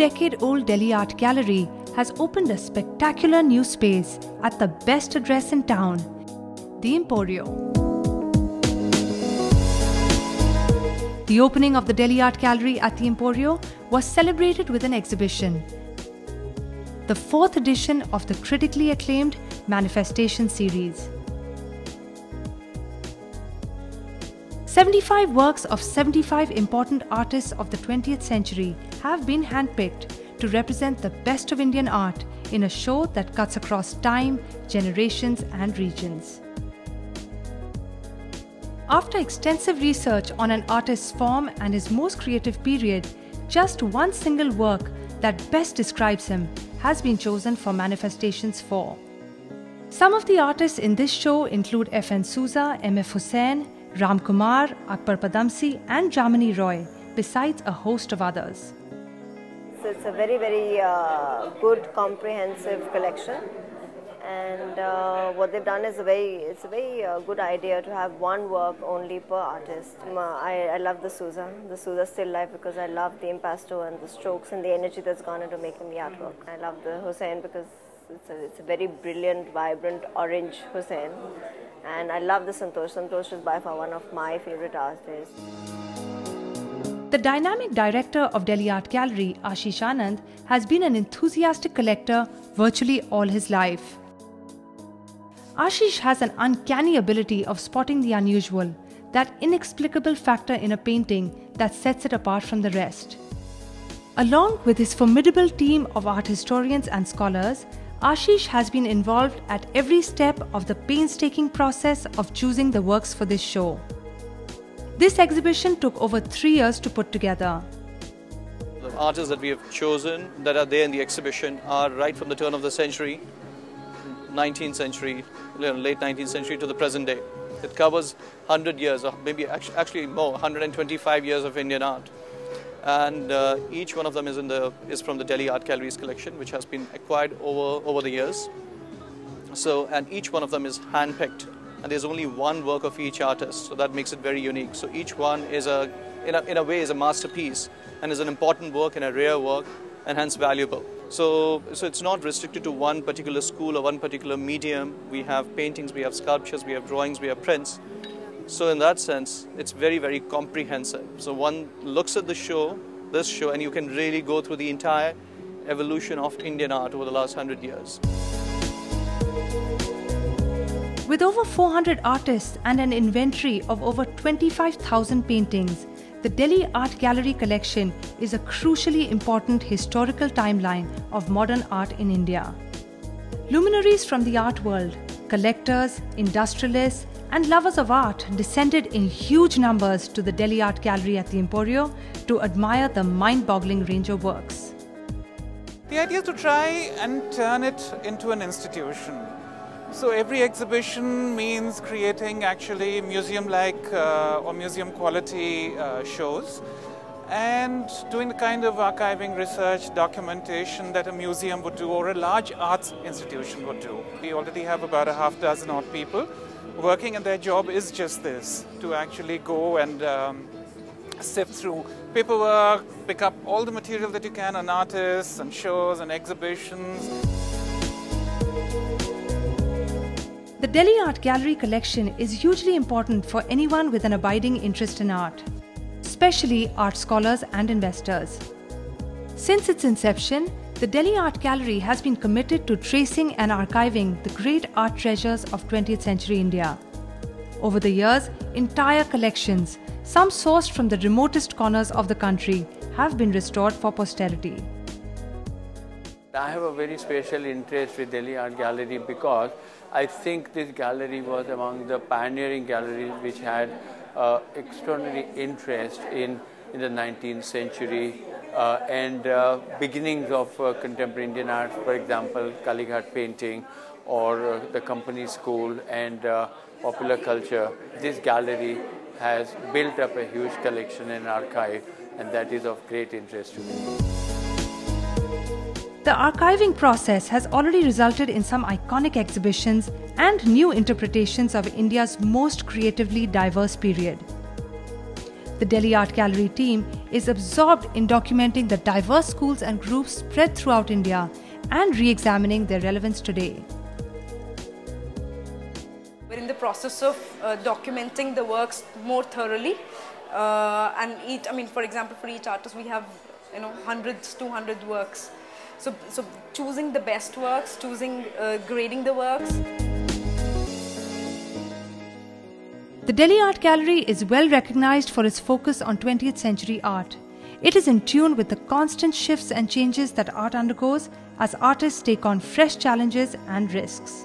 2-decade-old Delhi Art Gallery has opened a spectacular new space at the best address in town, the Emporio. The opening of the Delhi Art Gallery at the Emporio was celebrated with an exhibition, the 4th edition of the critically acclaimed Manifestation series. 75 works of 75 important artists of the 20th century have been handpicked to represent the best of Indian art in a show that cuts across time, generations, and regions. After extensive research on an artist's form and his most creative period, just one single work that best describes him has been chosen for Manifestations 4. Some of the artists in this show include F.N. Souza, M.F. Hussain, Ram Kumar, Akbar Padamsee and Jamini Roy, besides a host of others. So it's a very, very good, comprehensive collection, and what they've done is it's a very good idea to have one work only per artist. I love the Souza still life because I love the impasto and the strokes and the energy that's gone into making the artwork. I love the Hussain because it's a very brilliant, vibrant orange Hussain. And I love the Santosh. Santosh is by far one of my favorite artists. The dynamic director of Delhi Art Gallery, Ashish Anand, has been an enthusiastic collector virtually all his life. Ashish has an uncanny ability of spotting the unusual, that inexplicable factor in a painting that sets it apart from the rest. Along with his formidable team of art historians and scholars, Ashish has been involved at every step of the painstaking process of choosing the works for this show. This exhibition took over 3 years to put together. The artists that we have chosen that are there in the exhibition are right from the turn of the century, 19th century, late 19th century to the present day. It covers 100 years, or maybe actually more, 125 years of Indian art. And each one of them is from the Delhi Art Gallery's collection, which has been acquired over the years. So, and each one of them is hand-picked, and there's only one work of each artist, so that makes it very unique. So each one is in a way is a masterpiece, and is an important work and a rare work, and hence valuable. So it's not restricted to one particular school or one particular medium. We have paintings, we have sculptures, we have drawings, we have prints. So in that sense, it's very, very comprehensive. So one looks at this show, and you can really go through the entire evolution of Indian art over the last 100 years. With over 400 artists and an inventory of over 25,000 paintings, the Delhi Art Gallery collection is a crucially important historical timeline of modern art in India. Luminaries from the art world, collectors, industrialists, and lovers of art descended in huge numbers to the Delhi Art Gallery at the Emporio to admire the mind-boggling range of works. The idea is to try and turn it into an institution. So every exhibition means creating actually museum-like or museum-quality shows, and doing the kind of archiving, research, documentation that a museum would do or a large arts institution would do. We already have about a half dozen odd people working, and their job is just this, to actually go and sift through paperwork, pick up all the material that you can on artists and shows and exhibitions. The Delhi Art Gallery collection is hugely important for anyone with an abiding interest in art, especially art scholars and investors. Since its inception, the Delhi Art Gallery has been committed to tracing and archiving the great art treasures of 20th century India. Over the years, entire collections, some sourced from the remotest corners of the country, have been restored for posterity. I have a very special interest with Delhi Art Gallery because I think this gallery was among the pioneering galleries which had extraordinary interest in the 19th century and beginnings of contemporary Indian art, for example, Kalighat painting or the company school and popular culture. This gallery has built up a huge collection and archive, and that is of great interest to me. The archiving process has already resulted in some iconic exhibitions and new interpretations of India's most creatively diverse period. The Delhi Art Gallery team is absorbed in documenting the diverse schools and groups spread throughout India and re-examining their relevance today. We're in the process of documenting the works more thoroughly, for example, for each artist we have hundreds, 200 works. So choosing the best works, grading the works. The Delhi Art Gallery is well recognized for its focus on 20th century art. It is in tune with the constant shifts and changes that art undergoes as artists take on fresh challenges and risks.